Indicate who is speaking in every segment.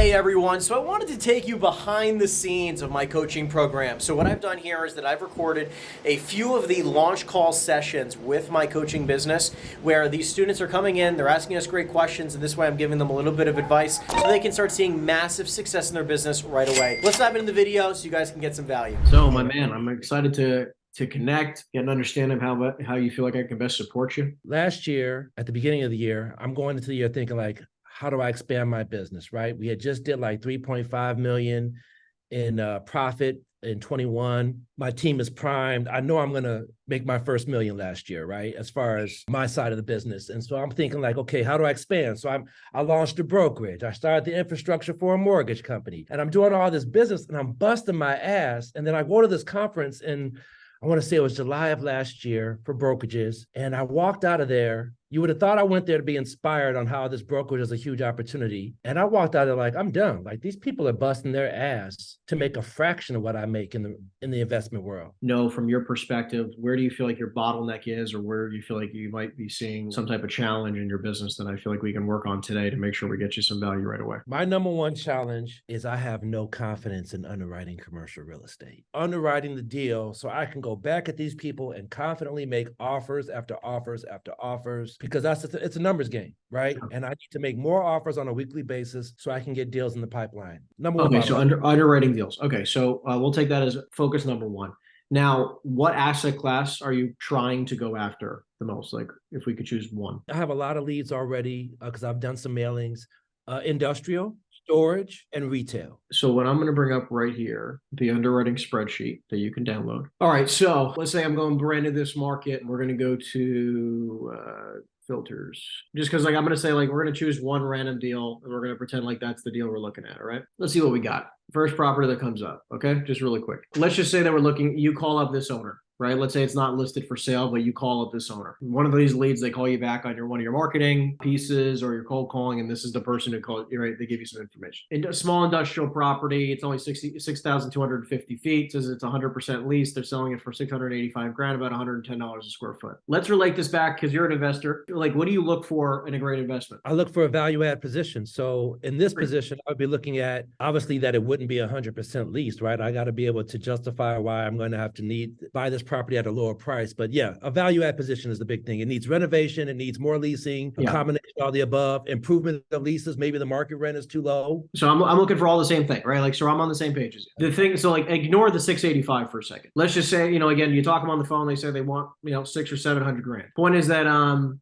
Speaker 1: Hey everyone, so I wanted to take you behind the scenes of my coaching program. So what I've done here is that I've recorded a few of the launch call sessions with my coaching business where these students are coming in, they're asking us great questions, and this way I'm giving them a little bit of advice so they can start seeing massive success in their business right away. Let's dive into the video so you guys can get some value.
Speaker 2: So my man, I'm excited to connect, get an understanding of how you feel like I can best support you.
Speaker 3: Last year, at the beginning of the year, I'm going into the year thinking like, how do I expand my business, right? We had just did like 3.5 million in profit in 21. My team is primed. I know I'm going to make my first million last year, right? As far as my side of the business. And so I'm thinking like, okay, how do I expand? So I launched a brokerage. I started the infrastructure for a mortgage company, and I'm doing all this business and I'm busting my ass. And then I go to this conference, and I want to say it was July of last year for brokerages. And I walked out of there. You would have thought I went there to be inspired on how this brokerage is a huge opportunity. And I walked out of there like, I'm done. Like, these people are busting their ass to make a fraction of what I make in the investment world.
Speaker 2: No, from your perspective, where do you feel like your bottleneck is, or where do you feel like you might be seeing some type of challenge in your business that I feel like we can work on today to make sure we get you some value right away?
Speaker 3: My number one challenge is I have no confidence in underwriting commercial real estate. Underwriting the deal so I can go back at these people and confidently make offers after offers after offers, because it's a numbers game, right? And I need to make more offers on a weekly basis so I can get deals in the pipeline. Number one.
Speaker 2: Okay, so underwriting deals. Okay, so we'll take that as focus number one. Now, what asset class are you trying to go after the most? Like, if we could choose one.
Speaker 3: I have a lot of leads already because I've done some mailings. Industrial, storage, and retail.
Speaker 2: So what I'm going to bring up right here, the underwriting spreadsheet that you can download. All right, so let's say I'm going brand new this market, and we're going to go to filters. Just because, like, I'm going to say, like, we're going to choose one random deal, and we're going to pretend like that's the deal we're looking at. All right, let's see what we got. First property that comes up. Okay, just really quick. Let's just say that we're looking. You call up this owner. Right? Let's say it's not listed for sale, but you call up this owner. One of these leads, they call you back on one of your marketing pieces or your cold calling, and this is the person who called you, right? They give you some information. In a small industrial property, it's only 6,250 feet. Says it's 100% leased. They're selling it for 685 grand, about $110 a square foot. Let's relate this back because you're an investor. Like, what do you look for in a great investment?
Speaker 3: I look for a value add position. So in this position, I'd be looking at obviously that it wouldn't be 100% leased, right? I got to be able to justify why I'm going to have to buy this property at a lower price. But yeah, a value add position is the big thing. It needs renovation. It needs more leasing, a combination of all the above, improvement of leases. Maybe the market rent is too low.
Speaker 2: So I'm looking for all the same thing, right? Like, so I'm on the same page as you. The thing, so like, ignore the 685 for a second. Let's just say, again, you talk them on the phone, they say they want, 600 or 700 grand. Point is that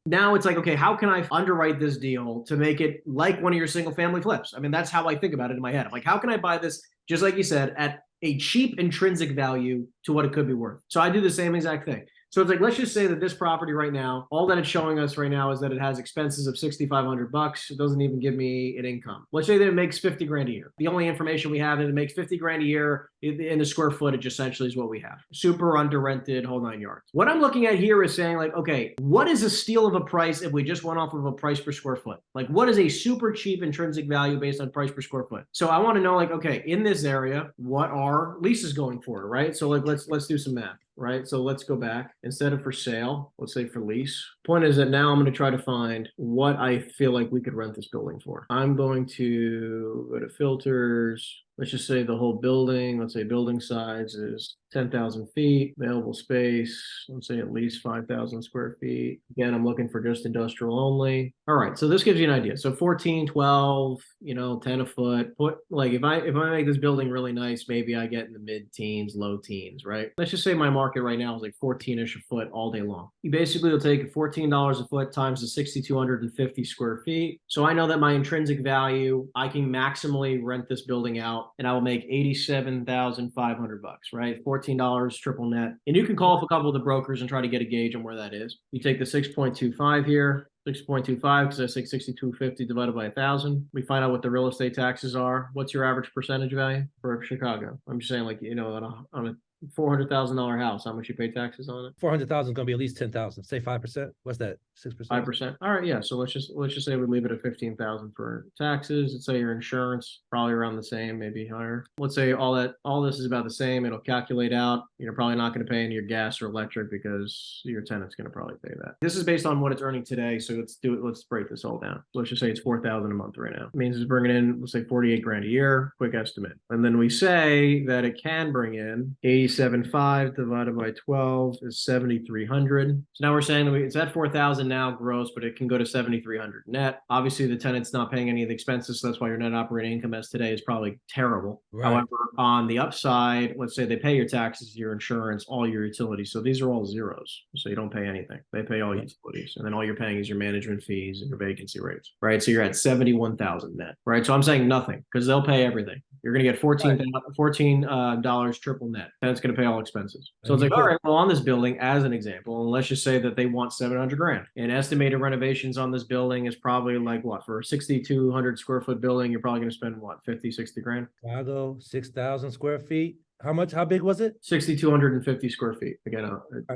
Speaker 2: now it's like, okay, how can I underwrite this deal to make it like one of your single family flips? I mean, that's how I think about it in my head. I'm like, how can I buy this, just like you said, at a cheap intrinsic value to what it could be worth? So I do the same exact thing. So it's like, let's just say that this property right now, all that it's showing us right now is that it has expenses of $6,500. It doesn't even give me an income. Let's say that it makes 50 grand a year. The only information we have is it makes 50 grand a year in the square footage, essentially, is what we have. Super under rented, whole 9 yards. What I'm looking at here is saying, like, okay, what is a steal of a price if we just went off of a price per square foot? Like, what is a super cheap intrinsic value based on price per square foot? So I want to know, like, okay, in this area, what are leases going for, right? So like, let's do some math. Right? So let's go back. Instead of for sale, let's say for lease. Point is that now I'm going to try to find what I feel like we could rent this building for. I'm going to go to filters. Let's just say the whole building, let's say building size is 10,000 feet, available space, let's say at least 5,000 square feet. Again, I'm looking for just industrial only. All right, so this gives you an idea. So 14, 12, 10 a foot. Like, if I make this building really nice, maybe I get in the mid-teens, low teens, right? Let's just say my market right now is like 14-ish a foot all day long. You basically will take $14 a foot times the 6,250 square feet. So I know that my intrinsic value, I can maximally rent this building out, and I will make $87,500, right? $14 triple net. And you can call up a couple of the brokers and try to get a gauge on where that is. You take the 6.25 here, 6.25, because I say 6,250 divided by 1,000. We find out what the real estate taxes are. What's your average percentage value for Chicago? I'm just saying, like, on a $400,000 house, how much you pay taxes on it?
Speaker 3: 400,000 is going to be at least 10,000. Say 5%. What's that? 6%.
Speaker 2: 5%. All right, yeah. So let's just say we leave it at 15,000 for taxes. Let's say your insurance probably around the same, maybe higher. Let's say all this is about the same. It'll calculate out. You're probably not going to pay any your gas or electric because your tenant's going to probably pay that. This is based on what it's earning today. So let's do it. Let's break this all down. Let's just say it's 4,000 a month right now. It means it's bringing in, let's say 48 grand a year, quick estimate. And then we say that it can bring in 87.5 divided by 12 is 7,300. So now we're saying it's at 4,000 now gross, but it can go to 7,300 net. Obviously, the tenant's not paying any of the expenses, so that's why your net operating income as today is probably terrible.
Speaker 3: Right.
Speaker 2: However, on the upside, let's say they pay your taxes, your insurance, all your utilities. So these are all zeros. So you don't pay anything. They pay all utilities. And then all you're paying is your management fees and your vacancy rates, right? So you're at 71,000 net, right? So I'm saying nothing because they'll pay everything. You're going to get $14 triple net. Tenant's going to pay all expenses. So it's like, all right, well, on this building, as an example, and let's just say that they want 700 grand. And estimated renovations on this building is probably like what? For a 6,200 square foot building, you're probably going to spend what? 50, 60 grand?
Speaker 3: Chicago, 6,000 square feet. How much? How big was it?
Speaker 2: 6,250 square feet. Again,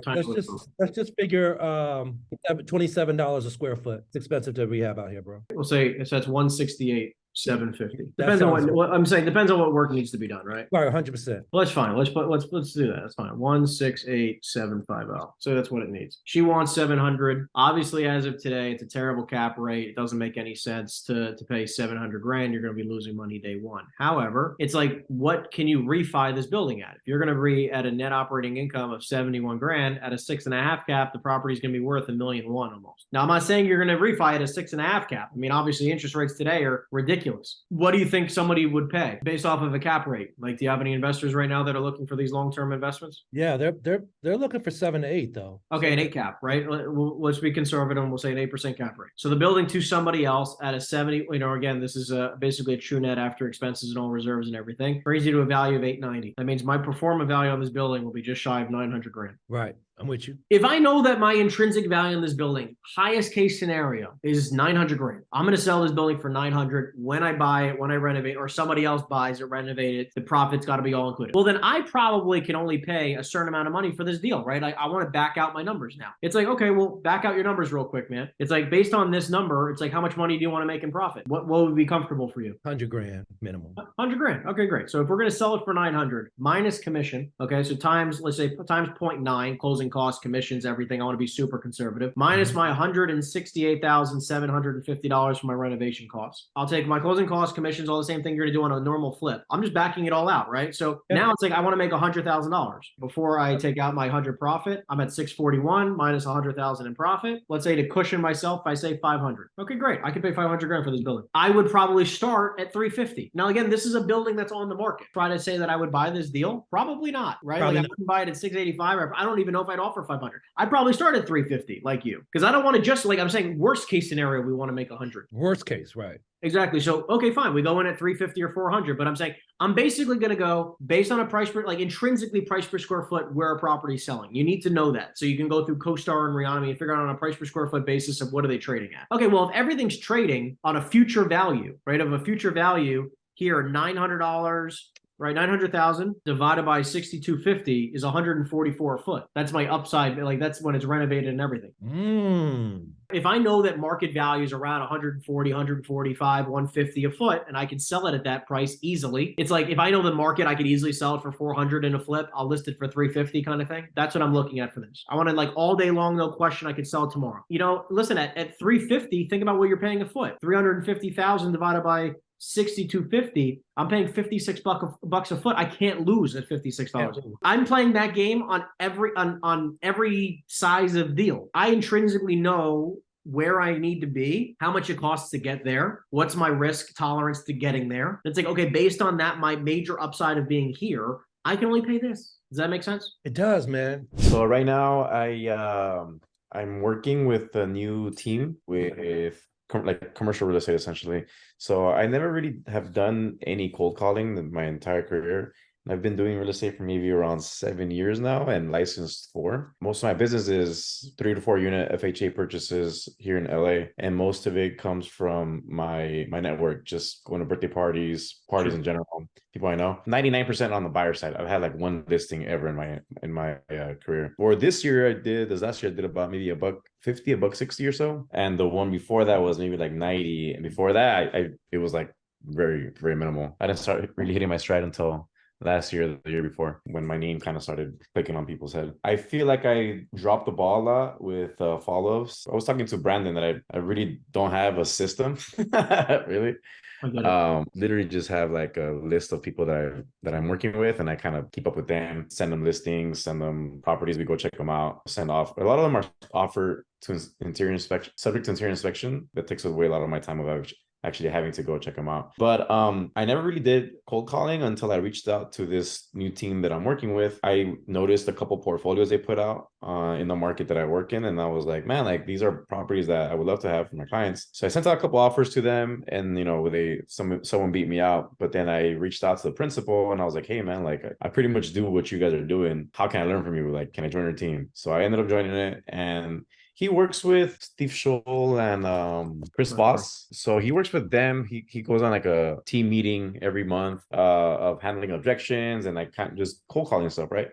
Speaker 3: let's just figure $27 a square foot. It's expensive to rehab out here, bro.
Speaker 2: We'll say that's 168,750. Depends on what I'm saying. Depends on what work needs to be done, right?
Speaker 3: Right, 100%.
Speaker 2: Well, that's fine. Let's do that. That's fine. 168,750. So that's what it needs. She wants 700. Obviously, as of today, it's a terrible cap rate. It doesn't make any sense to pay 700 grand. You're going to be losing money day one. However, it's like, what can you refi this building at? If you're going to be at a net operating income of 71 grand at a 6.5 cap, the property is going to be worth $1.1 million almost. Now, I'm not saying you're going to refi at a 6.5 cap. I mean, obviously, interest rates today are ridiculous. What do you think somebody would pay based off of a cap rate? Like, do you have any investors right now that are looking for these long-term investments?
Speaker 3: Yeah, they're looking for 7 to 8 though.
Speaker 2: Okay, an 8 cap, right? Let's be conservative and we'll say an 8% cap rate. So the building to somebody else at a 70, again, this is basically a true net after expenses and all reserves and everything, brings you to a value of 890. That means my pro forma value on this building will be just shy of 900 grand.
Speaker 3: Right. I'm with you.
Speaker 2: If I know that my intrinsic value in this building, highest case scenario, is 900 grand, I'm going to sell this building for 900 when I buy it, when I renovate, or somebody else buys it, renovate it, the profit's got to be all included. Well, then I probably can only pay a certain amount of money for this deal, right? I want to back out my numbers now. It's like, okay, well, back out your numbers real quick, man. It's like, based on this number, it's like, how much money do you want to make in profit? What would be comfortable for you?
Speaker 3: 100 grand minimum.
Speaker 2: 100 grand. Okay, great. So if we're going to sell it for 900 minus commission, okay, so times, let's say times 0.9, closing costs, commissions, everything. I want to be super conservative. Minus my $168,750 for my renovation costs. I'll take my closing costs, commissions, all the same thing you're going to do on a normal flip. I'm just backing it all out, right? So now it's like, I want to make $100,000 before I take out my 100 profit. I'm at 641 minus 100,000 in profit. Let's say to cushion myself, I say 500. Okay, great. I can pay 500 grand for this building. I would probably start at 350. Now, again, this is a building that's on the market. Try to say that I would buy this deal? Probably not, right? Probably like not. I wouldn't buy it at 685. I don't even know if I'd offer 500. I'd probably start at 350 like you, because I don't want to just, like I'm saying, worst case scenario, we want to make 100.
Speaker 3: Worst case, right?
Speaker 2: Exactly. So, okay, fine. We go in at 350 or 400, but I'm saying I'm basically going to go based on a price per, like intrinsically price per square foot where a property is selling. You need to know that. So you can go through CoStar and Reonomy and figure out on a price per square foot basis of what are they trading at. Okay, well, if everything's trading on a future value, right, of a future value here, $900, right? 900,000 divided by 6,250 is 144 a foot. That's my upside. Like that's when it's renovated and everything. If I know that market value is around 140, 145, 150 a foot, and I can sell it at that price easily, it's like if I know the market, I could easily sell it for 400 in a flip. I'll list it for 350 kind of thing. That's what I'm looking at for this. I want to like all day long, no question, I could sell it tomorrow. You know, listen, at 350, think about what you're paying a foot. 350,000 divided by 6,250, I'm paying 56 bucks a foot. I can't lose at $56. I'm playing that game on every size of deal. I intrinsically know where I need to be, how much it costs to get there, what's my risk tolerance to getting there. It's like, okay, based on that, my major upside of being here, I can only pay this. Does that make sense?
Speaker 3: It does, man.
Speaker 4: So right now, I'm working with a new team with like commercial real estate essentially. So I never really have done any cold calling in my entire career. I've been doing real estate for maybe around 7 years now and licensed 4. Most of my business is 3 to 4 unit FHA purchases here in LA. And most of it comes from my network, just going to birthday parties, parties in general, people I know. 99% on the buyer side. I've had like one listing ever in my career. For this year, last year I did about maybe $150, $160 or so. And the one before that was maybe like 90. And before that, it was like very, very minimal. I didn't start really hitting my stride until last year, the year before, when my name kind of started clicking on people's head. I feel like I dropped the ball a lot with follow-ups. I was talking to Brandon that I really don't have a system, really.
Speaker 2: I get it.
Speaker 4: Literally just have like a list of people that I'm working with, and I kind of keep up with them, send them listings, send them properties, we go check them out, send off. A lot of them are offered to interior inspection, subject to interior inspection. That takes away a lot of my time of actually having to go check them out. But I never really did cold calling until I reached out to this new team that I'm working with. I noticed a couple portfolios they put out in the market that I work in, and I was like, man, like these are properties that I would love to have for my clients. So I sent out a couple offers to them, and someone beat me out. But then I reached out to the principal, and I was like, hey man, like I pretty much do what you guys are doing. How can I learn from you? Like, can I join your team? So I ended up joining it, and he works with Steve Scholl and Chris Voss. So he works with them. He goes on like a team meeting every month of handling objections and like kind of just cold calling stuff, right?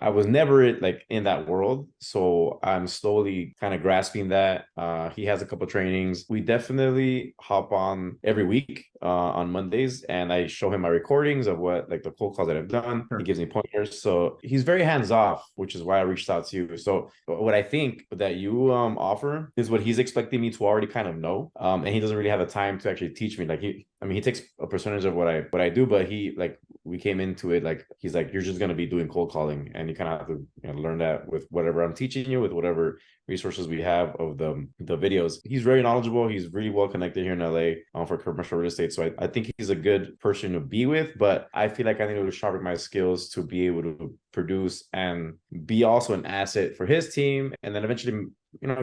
Speaker 4: I was never like in that world, so I'm slowly kind of grasping that. He has a couple trainings. We definitely hop on every week on Mondays, and I show him my recordings of what like the cold calls that I've done. He gives me pointers, so he's very hands off, which is why I reached out to you. So what I think that you offer is what he's expecting me to already kind of know, and he doesn't really have the time to actually teach me. Like he takes a percentage of what I do, but we came into it like he's like, you're just gonna be doing cold calling, and you kind of have to learn that with whatever I'm teaching you, with whatever resources we have of the videos. He's very knowledgeable. He's really well connected here in LA for commercial real estate. So I think he's a good person to be with, but I feel like I need to sharpen my skills to be able to produce and be also an asset for his team, and then eventually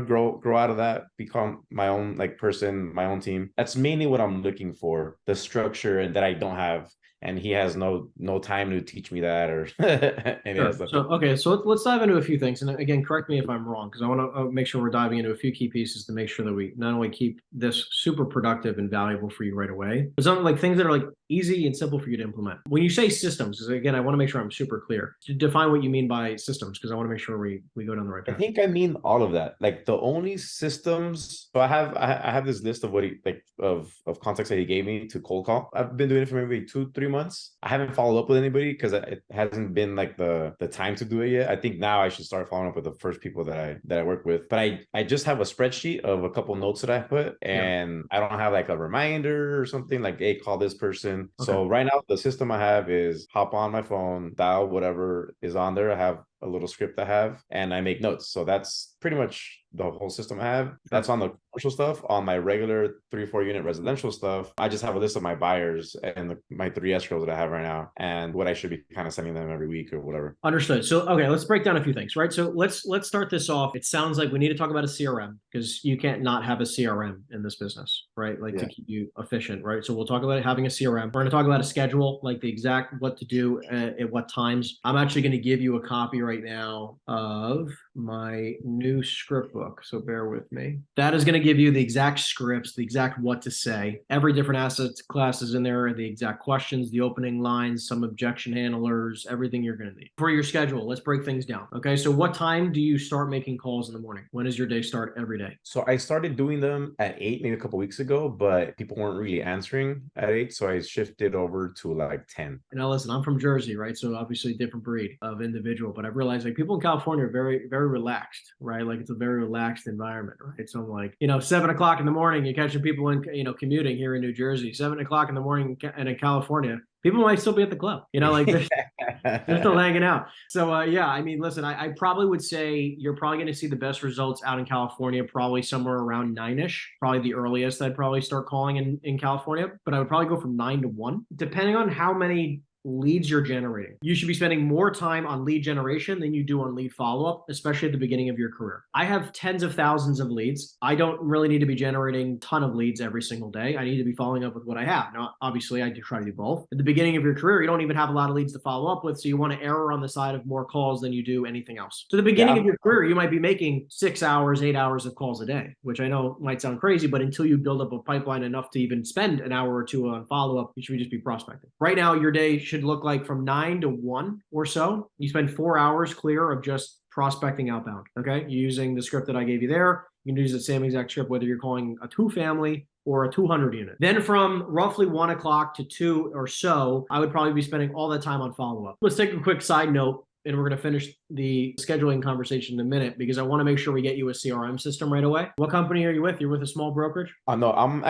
Speaker 4: grow out of that, become my own like person, my own team. That's mainly what I'm looking for, the structure, and that I don't have, and he has no time to teach me that or any of that stuff.
Speaker 2: So let's dive into a few things, and again, correct me if I'm wrong, because I want to make sure we're diving into a few key pieces to make sure that we not only keep this super productive and valuable for you right away, but something like things that are like easy and simple for you to implement. When you say systems, because again, I want to make sure I'm super clear. To define what you mean by systems, because I want to make sure we go down the right path.
Speaker 4: I think I mean all of that. Like the only systems. So I have this list of what he like of contacts that he gave me to cold call. I've been doing it for maybe 2-3 months. I haven't followed up with anybody because it hasn't been like the time to do it yet. I think now I should start following up with the first people that I work with. But I just have a spreadsheet of a couple notes that I put, and I don't have like a reminder or something like, hey, call this person. So right now the system I have is hop on my phone, dial whatever is on there. I have a little script I have, and I make notes. So that's pretty much the whole system I have. That's on the commercial stuff. On my regular 3-4 unit residential stuff, I just have a list of my buyers and my 3 escrows that I have right now, and what I should be kind of sending them every week or whatever.
Speaker 2: Understood. So let's break down a few things, right? So let's start this off. It sounds like we need to talk about a CRM, because you can't not have a CRM in this business, right? Like to keep you efficient, right? So we'll talk about having a CRM. We're going to talk about a schedule, like the exact what to do at what times. I'm actually going to give you a copy right now of my new script book, so bear with me. That is going to give you the exact scripts, the exact what to say, every different asset class is in there, the exact questions, the opening lines, some objection handlers, everything you're going to need. For your schedule, let's break things down. Okay, so what time do you start making calls in the morning? When does your day start every day?
Speaker 4: So I started doing them at 8 maybe a couple weeks ago, but people weren't really answering at 8, so I shifted over to like 10.
Speaker 2: Now listen, I'm from Jersey, right? So obviously different breed of individual, but I've realized like people in California are very, very relaxed, right? Like it's a very relaxed environment, right? So I'm like, 7 o'clock in the morning, you're catching people in, commuting here in New Jersey, 7 o'clock in the morning, and in California, people might still be at the club, like they're still hanging out. So I mean, listen, I probably would say you're probably going to see the best results out in California, probably somewhere around 9-ish, probably the earliest I'd probably start calling in California, but I would probably go from 9 to 1, depending on how many leads you're generating. You should be spending more time on lead generation than you do on lead follow-up, especially at the beginning of your career. I have tens of thousands of leads. I don't really need to be generating a ton of leads every single day. I need to be following up with what I have. Now, obviously, I do try to do both. At the beginning of your career, you don't even have a lot of leads to follow up with, so you want to err on the side of more calls than you do anything else. So at the beginning of your career, you might be making 6 hours, 8 hours of calls a day, which I know might sound crazy, but until you build up a pipeline enough to even spend an hour or two on follow-up, you should just be prospecting. Right now, your day should look like from 9 to 1 or so. You spend 4 hours clear of just prospecting outbound. Okay. You're using the script that I gave you there. You can use the same exact script, whether you're calling a 2-family or a 200 unit. Then from roughly 1 o'clock to 2 or so, I would probably be spending all that time on follow-up. Let's take a quick side note, and we're going to finish the scheduling conversation in a minute because I want to make sure we get you a CRM system right away. What company are you with? You're with a small brokerage?
Speaker 4: No,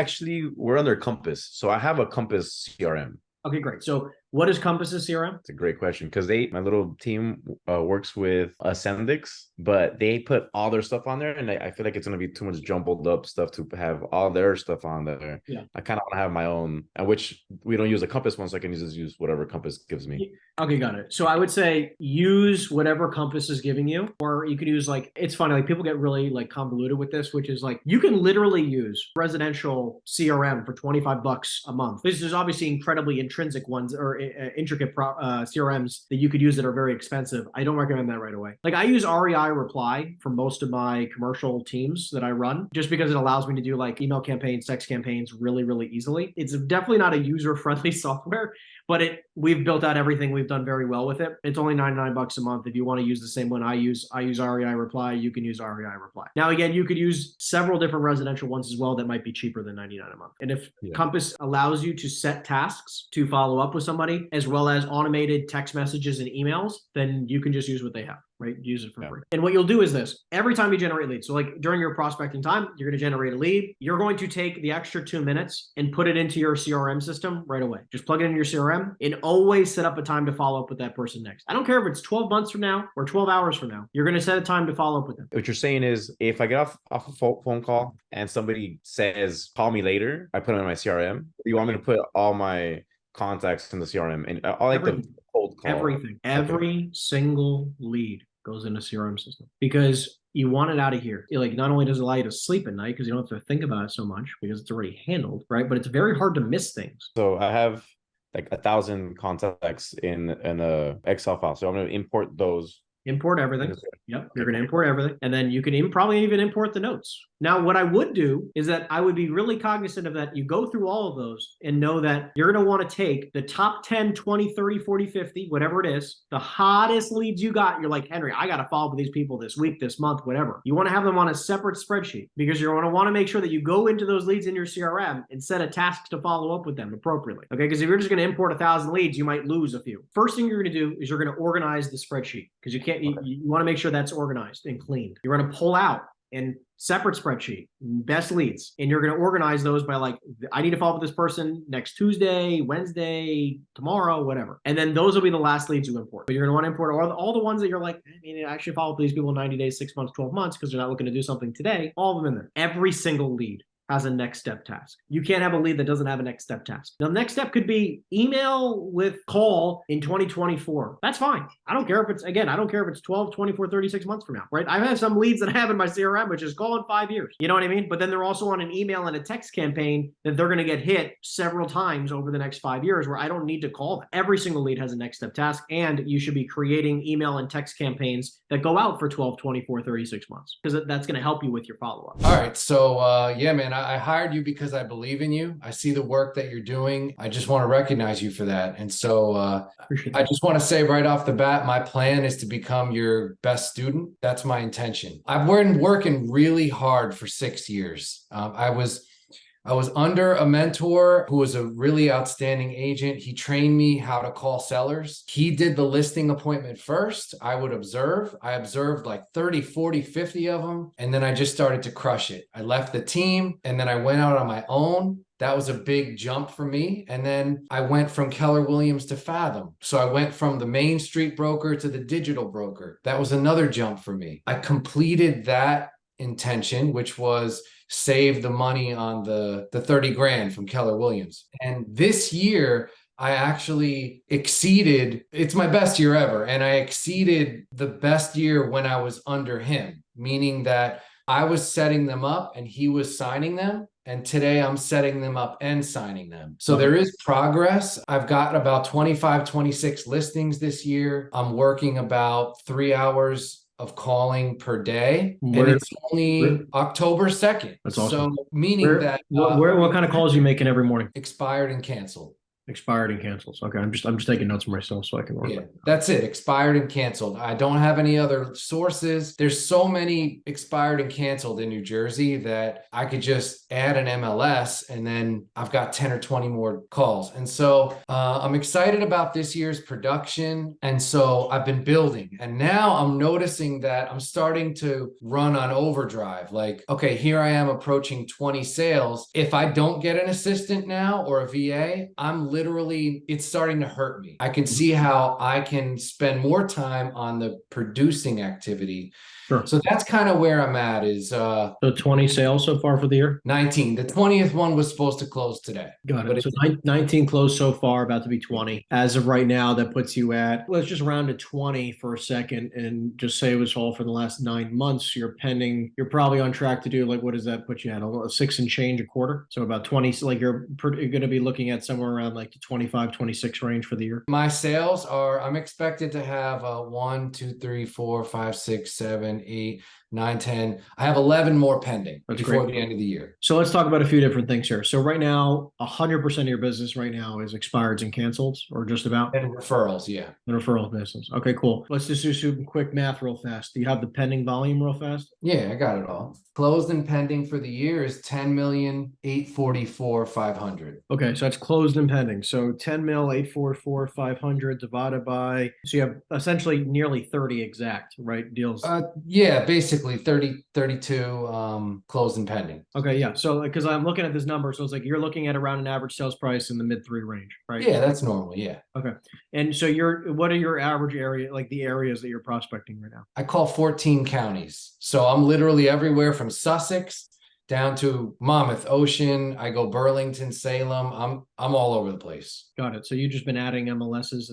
Speaker 4: we're under Compass. So I have a Compass CRM.
Speaker 2: Okay, great. So what is Compass's CRM?
Speaker 4: It's a great question because my little team works with Ascendix, but they put all their stuff on there, and I feel like it's going to be too much jumbled up stuff to have all their stuff on there.
Speaker 2: Yeah.
Speaker 4: I kind of want to have my own, which we don't use a Compass one, so I can use whatever Compass gives me.
Speaker 2: Okay, got it. So I would say use whatever Compass is giving you, or you could use it's funny, people get really convoluted with this, which is you can literally use residential CRM for $25 a month. This is obviously incredibly intrinsic ones or intricate CRMs that you could use that are very expensive. I don't recommend that right away. I use REI Reply for most of my commercial teams that I run, just because it allows me to do email campaigns, text campaigns really, really easily. It's definitely not a user-friendly software, but we've built out everything. We've done very well with it. It's only $99 a month. If you want to use the same one I use REI Reply, you can use REI Reply. Now, again, you could use several different residential ones as well that might be cheaper than $99 a month. And if Compass allows you to set tasks to follow up with somebody, as well as automated text messages and emails, then you can just use what they have. Right? Use it for free. And what you'll do is this, every time you generate leads. So during your prospecting time, you're going to generate a lead. You're going to take the extra 2 minutes and put it into your CRM system right away. Just plug it into your CRM and always set up a time to follow up with that person next. I don't care if it's 12 months from now or 12 hours from now. You're going to set a time to follow up with them.
Speaker 4: What you're saying is if I get off a phone call and somebody says, call me later, I put it in my CRM. You want me to put all my contacts in the CRM and all the cold call?
Speaker 2: Everything. Every single lead goes in a CRM system because you want it out of here. Not only does it allow you to sleep at night because you don't have to think about it so much because it's already handled, right? But it's very hard to miss things.
Speaker 4: So I have 1,000 contacts in a Excel file. So I'm going to import those.
Speaker 2: Import everything. Yep. You're going to import everything. And then you can probably even import the notes. Now, what I would do is that I would be really cognizant of that. You go through all of those and know that you're going to want to take the top 10, 20, 30, 40, 50, whatever it is, the hottest leads you got. You're like, Henry, I got to follow up with these people this week, this month, whatever. You want to have them on a separate spreadsheet because you're going to want to make sure that you go into those leads in your CRM and set a task to follow up with them appropriately. Okay. Because if you're just going to import 1,000 leads, you might lose a few. First thing you're going to do is you're going to organize the spreadsheet because you want to make sure that's organized and cleaned. You're going to pull out in separate spreadsheet, best leads. And you're going to organize those by I need to follow up with this person next Tuesday, Wednesday, tomorrow, whatever. And then those will be the last leads you import. But you're going to want to import all the ones that you're I should follow up with these people in 90 days, 6 months, 12 months because they're not looking to do something today. All of them in there. Every single lead has a next step task. You can't have a lead that doesn't have a next step task. Now, the next step could be email with call in 2024. That's fine. I don't care if it's 12, 24, 36 months from now, right? I have some leads that I have in my CRM, which is call in 5 years. You know what I mean? But then they're also on an email and a text campaign that they're going to get hit several times over the next 5 years where I don't need to call them. Every single lead has a next step task, and you should be creating email and text campaigns that go out for 12, 24, 36 months because that's going to help you with your follow-up.
Speaker 5: All right. So yeah, man, I hired you because I believe in you. I see the work that you're doing. I just want to recognize you for that. And so I just want to say right off the bat, my plan is to become your best student. That's my intention. I've been working really hard for 6 years. I was under a mentor who was a really outstanding agent. He trained me how to call sellers. He did the listing appointment first. I would observe. I observed 30, 40, 50 of them. And then I just started to crush it. I left the team and then I went out on my own. That was a big jump for me. And then I went from Keller Williams to Fathom. So I went from the Main Street broker to the digital broker. That was another jump for me. I completed that intention, which was save the money on the 30 grand from Keller Williams. And this year, I actually exceeded, it's my best year ever. And I exceeded the best year when I was under him, meaning that I was setting them up and he was signing them. And today I'm setting them up and signing them. So there is progress. I've got about 25, 26 listings this year. I'm working about 3 hours of calling per day. And it's only October 2nd.
Speaker 2: That's awesome.
Speaker 5: So meaning that
Speaker 2: what kind of calls are you making every morning?
Speaker 5: Expired and canceled.
Speaker 2: Expired and cancels. Okay, I'm just taking notes for myself so I can work.
Speaker 5: Yeah, that's it. Expired and canceled. I don't have any other sources. There's so many expired and canceled in New Jersey that I could just add an MLS and then I've got 10 or 20 more calls. And so I'm excited about this year's production. And so I've been building. And now I'm noticing that I'm starting to run on overdrive. Like, okay, here I am approaching 20 sales. If I don't get an assistant now or a VA, I'm literally, it's starting to hurt me. I can see how I can spend more time on the producing activity.
Speaker 2: Sure.
Speaker 5: So that's kind of where I'm at is
Speaker 2: so 20 sales so far for the year?
Speaker 5: 19. The 20th one was supposed to close today.
Speaker 2: Got it. So 19 closed so far, about to be 20. As of right now, that puts you at, let's just round to 20 for a second and just say it was all for the last 9 months. You're pending, you're probably on track to do, like, what does that put you at? A 6 and change a quarter. So about 20, like you're going to be looking at somewhere around like the 25, 26 range for the year.
Speaker 5: My sales are, I'm expected to have 1, 2, 3, 4, 5, 6, 7, 8, 9, 10. I have 11 more pending before the end of the year.
Speaker 2: So let's talk about a few different things here. So right now, 100% of your business right now is expireds and cancels, or just about?
Speaker 5: And referrals, yeah.
Speaker 2: The referral business. Okay, cool. Let's just do some quick math real fast. Do you have the pending volume real fast?
Speaker 5: Yeah, I got it all. Closed and pending for the year is 10,844,500.
Speaker 2: Okay, so that's closed and pending. So 10,844,500 divided by, so you have essentially nearly 30 exact, right, deals?
Speaker 5: Yeah, basically 30, 32 closed and pending.
Speaker 2: Okay, yeah. So because I'm looking at this number, so it's like you're looking at around an average sales price in the mid-3 range, right?
Speaker 5: Yeah, that's normal. Yeah.
Speaker 2: Okay. And so what are your average area, like the areas that you're prospecting right now?
Speaker 5: I call 14 counties. So I'm literally everywhere from Sussex down to Monmouth, Ocean. I go Burlington, Salem. I'm all over the place.
Speaker 2: Got it. So you've just been adding MLSs.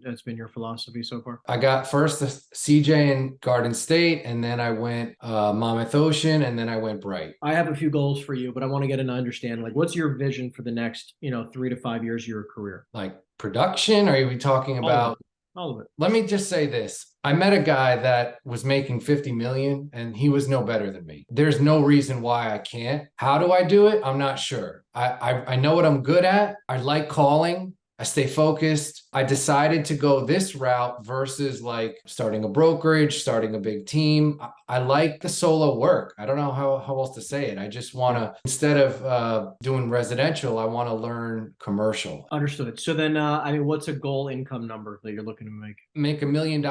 Speaker 2: That's been your philosophy so far?
Speaker 5: I got first the CJ in Garden State, and then I went Monmouth, Ocean, and then I went Bright.
Speaker 2: I have a few goals for you, but I want to get an understanding. Like, what's your vision for the next, 3 to 5 years of your career?
Speaker 5: Like production? Or are we talking about?
Speaker 2: All of it.
Speaker 5: Let me just say this. I met a guy that was making 50 million and he was no better than me. There's no reason why I can't. How do I do it? I'm not sure. I know what I'm good at. I like calling. I stay focused. I decided to go this route versus like starting a brokerage, starting a big team. I like the solo work. I don't know how else to say it. I just want to, instead of doing residential, I want to learn commercial.
Speaker 2: Understood. So then, what's a goal income number that you're looking to make?
Speaker 5: Make $1 million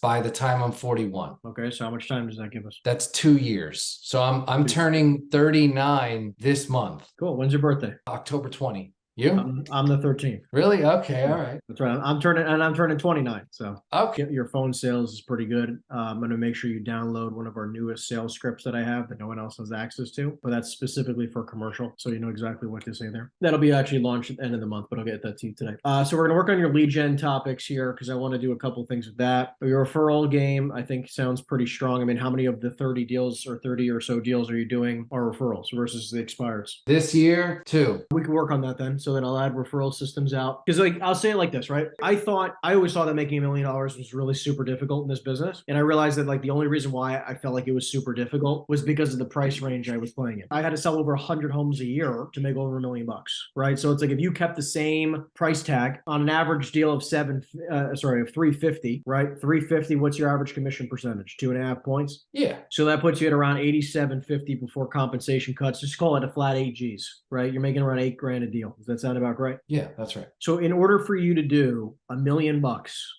Speaker 5: by the time I'm 41.
Speaker 2: Okay. So how much time does that give us?
Speaker 5: That's 2 years. So I'm turning 39 this month.
Speaker 2: Cool. When's your birthday?
Speaker 5: October 20. You?
Speaker 2: I'm the 13th.
Speaker 5: Really? Okay. All right.
Speaker 2: That's right. I'm turning 29. So
Speaker 5: okay.
Speaker 2: Your phone sales is pretty good. I'm going to make sure you download one of our newest sales scripts that I have that no one else has access to, but that's specifically for commercial. So you know exactly what to say there. That'll be actually launched at the end of the month, but I'll get that to you today. So we're going to work on your lead gen topics here because I want to do a couple of things with that. Your referral game, I think, sounds pretty strong. I mean, how many of the 30 deals or 30 or so deals are you doing are referrals versus the expireds?
Speaker 5: This year, 2.
Speaker 2: We can work on that then. So then I'll add referral systems out. Because like, I'll say it like this, right? I always thought that making $1 million was really super difficult in this business. And I realized that like the only reason why I felt like it was super difficult was because of the price range I was playing in. I had to sell over 100 homes a year to make over $1 million, right? So it's like, if you kept the same price tag on an average deal of 350, right? 350, what's your average commission percentage? 2.5 points?
Speaker 5: Yeah.
Speaker 2: So that puts you at around 87.50 before compensation cuts. Just call it a flat 8 G's, right? You're making around $8,000 a deal. Does that sound about right?
Speaker 5: Yeah, that's right.
Speaker 2: So in order for you to do $1 million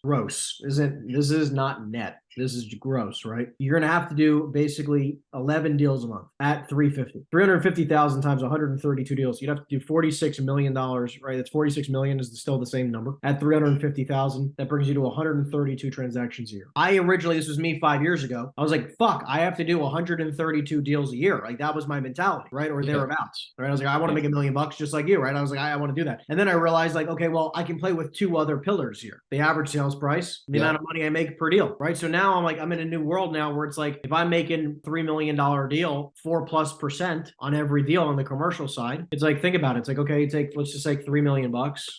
Speaker 2: gross, this is not net, this is gross, right? You're going to have to do basically 11 deals a month at 350. 350,000 times 132 deals. You'd have to do $46 million, right? That's 46 million is still the same number. At 350,000, that brings you to 132 transactions a year. This was me 5 years ago. I was like, fuck, I have to do 132 deals a year. Like that was my mentality, right? Or thereabouts, right? I was like, I want to make $1 million just like you, right? I was like, I want to do that. And then I realized like, okay, well, I can play with two other pillars here. The average sales price, the amount of money I make per deal, right? So now I'm in a new world now where it's like, if I'm making $3 million deal, 4+% on every deal on the commercial side, it's like, think about it. It's like, okay, let's just say $3 million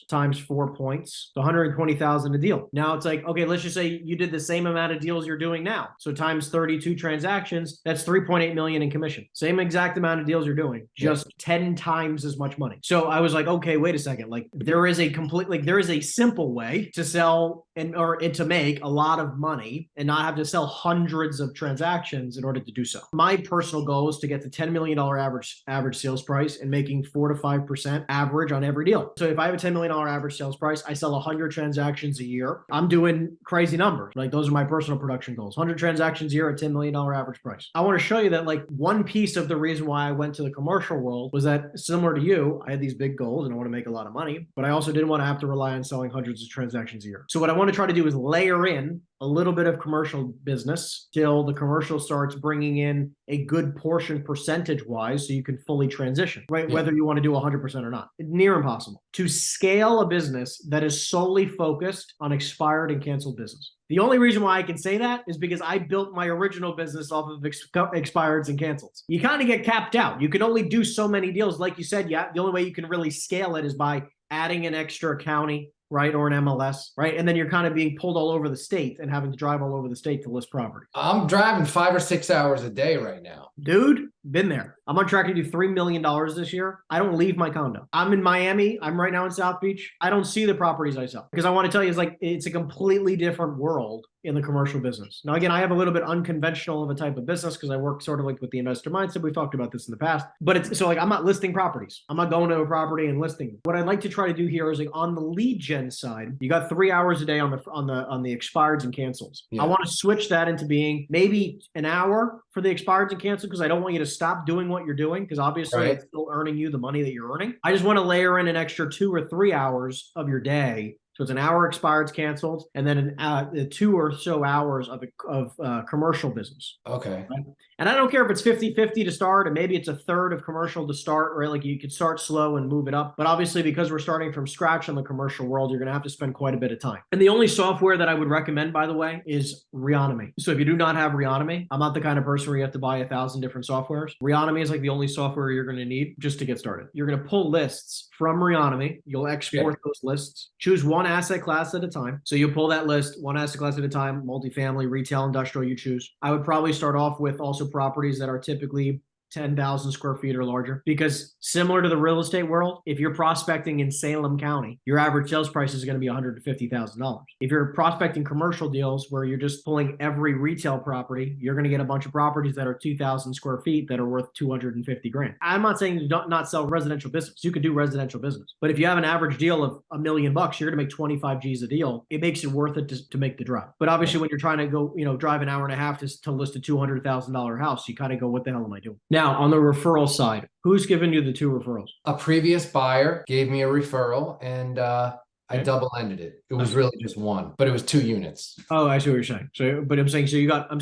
Speaker 2: times 4 points, so 120,000 a deal. Now it's like, okay, let's just say you did the same amount of deals you're doing now. So times 32 transactions, that's 3.8 million in commission. Same exact amount of deals you're doing, just 10 times as much money. So I was like, okay, wait a second. Like there is a simple way to sell and to make a lot of money and not have to sell hundreds of transactions in order to do so. My personal goal is to get to $10 million average sales price and making 4 to 5% average on every deal. So if I have a $10 million average sales price, I sell 100 transactions a year. I'm doing crazy numbers. Like those are my personal production goals. 100 transactions a year at $10 million average price. I want to show you that like one piece of the reason why I went to the commercial world was that similar to you, I had these big goals and I want to make a lot of money, but I also didn't want to have to rely on selling hundreds of transactions a year. So what I want to try to do is layer in a little bit of commercial business till the commercial starts bringing in a good portion percentage wise so you can fully transition, right? Yeah. Whether you want to do 100% or not. Near impossible to scale a business that is solely focused on expired and canceled business. The only reason why I can say that is because I built my original business off of expireds and cancels. You kind of get capped out. You can only do so many deals. Like you said, the only way you can really scale it is by adding an extra county, right? Or an MLS, right? And then you're kind of being pulled all over the state and having to drive all over the state to list property.
Speaker 5: I'm driving 5 or 6 hours a day right now.
Speaker 2: Dude, been there. I'm on track to do $3 million this year. I don't leave my condo. I'm in Miami. I'm right now in South Beach. I don't see the properties I sell because I want to tell you, it's a completely different world in the commercial business. Now, again, I have a little bit unconventional of a type of business because I work sort of like with the investor mindset. We've talked about this in the past, but it's so like I'm not listing properties. I'm not going to a property and listing. What I'd like to try to do here is like on the lead gen side, you got 3 hours a day on the expireds and cancels. Yeah. I want to switch that into being maybe an hour for the expireds and cancels because I don't want you to stop doing what you're doing because obviously it's still earning you the money that you're earning. I just want to layer in an extra 2 or 3 hours of your day. So it's an hour expireds canceled, and then 2 or so hours of commercial business.
Speaker 5: Okay.
Speaker 2: Right? And I don't care if it's 50-50 to start, and maybe it's a third of commercial to start, right? Like you could start slow and move it up. But obviously, because we're starting from scratch in the commercial world, you're going to have to spend quite a bit of time. And the only software that I would recommend, by the way, is Reonomy. So if you do not have Reonomy, I'm not the kind of person where you have to buy 1,000 different softwares. Reonomy is like the only software you're going to need just to get started. You're going to pull lists from Reonomy. You'll export those lists. Choose one asset class at a time. So you pull that list, one asset class at a time, multifamily, retail, industrial, you choose. I would probably start off with also properties that are typically 10,000 square feet or larger, because similar to the real estate world, if you're prospecting in Salem County, your average sales price is going to be $150,000. If you're prospecting commercial deals where you're just pulling every retail property, you're going to get a bunch of properties that are 2,000 square feet that are worth 250 grand. I'm not saying you don't not sell residential business. You could do residential business, but if you have an average deal of $1 million, you're going to make 25 G's a deal. It makes it worth it to make the drive. But obviously, when you're trying to go, drive an hour and a half to list a $200,000 house, you kind of go, what the hell am I doing? Now, on the referral side, who's given you the 2 referrals?
Speaker 5: A previous buyer gave me a referral, and I double-ended it. It was really just one, but it was 2 units.
Speaker 2: Oh, I see what you're saying. So, but I'm saying you got 1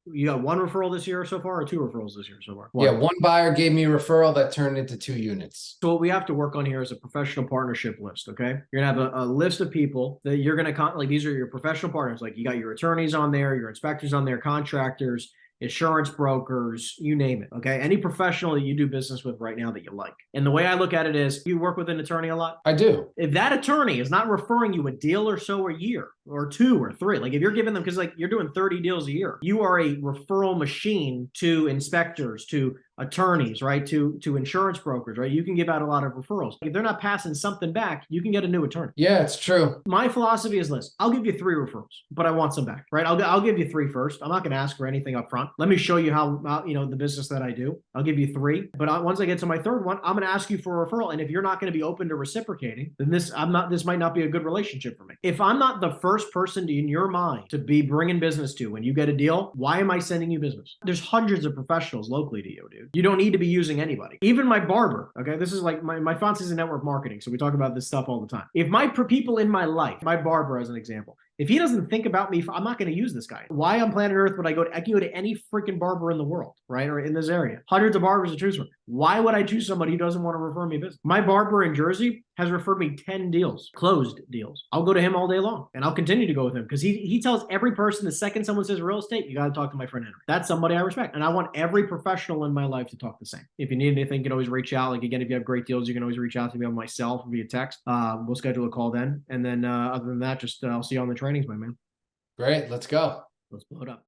Speaker 2: referral this year so far, or 2 referrals this year so far?
Speaker 5: Yeah, 1 buyer gave me a referral that turned into 2 units.
Speaker 2: So what we have to work on here is a professional partnership list, okay? You're going to have a list of people that you're going to, like these are your professional partners. Like you got your attorneys on there, your inspectors on there, contractors, insurance brokers, you name it, okay? Any professional that you do business with right now that you like. And the way I look at it is, you work with an attorney a lot?
Speaker 5: I do.
Speaker 2: If that attorney is not referring you a deal or so a year, or 2 or 3, like if you're giving them, because like you're doing 30 deals a year, you are a referral machine to inspectors, to attorneys, right, to insurance brokers, right? You can give out a lot of referrals. If they're not passing something back, you can get a new attorney.
Speaker 5: Yeah, it's true.
Speaker 2: My philosophy is this: I'll give you 3 referrals, but I want some back, right? I'll give you 3 first. I'm not going to ask for anything up front. Let me show you how the business that I do. I'll give you 3, but once I get to my 3rd one, I'm going to ask you for a referral. And if you're not going to be open to reciprocating, then this might not be a good relationship for me. If I'm not the first person in your mind to be bringing business to when you get a deal, why am I sending you business? There's hundreds of professionals locally to you, dude. You don't need to be using anybody. Even my barber, okay? This is like my fiance is in network marketing, so we talk about this stuff all the time. If my people in my life, my barber as an example, if he doesn't think about me, I'm not going to use this guy. Why on planet Earth would I go to? I can go to any freaking barber in the world, right? Or in this area. Hundreds of barbers to choose from. Why would I choose somebody who doesn't want to refer me business? My barber in Jersey has referred me 10 deals, closed deals. I'll go to him all day long, and I'll continue to go with him because he tells every person the second someone says real estate, you got to talk to my friend Henry. That's somebody I respect, and I want every professional in my life to talk the same. If you need anything, you can always reach out. Like again, if you have great deals, you can always reach out to me on my cell via text. We'll schedule a call then, and then other than that, just I'll see you on the trainings, my man.
Speaker 5: Great. Let's go.
Speaker 2: Let's blow it up.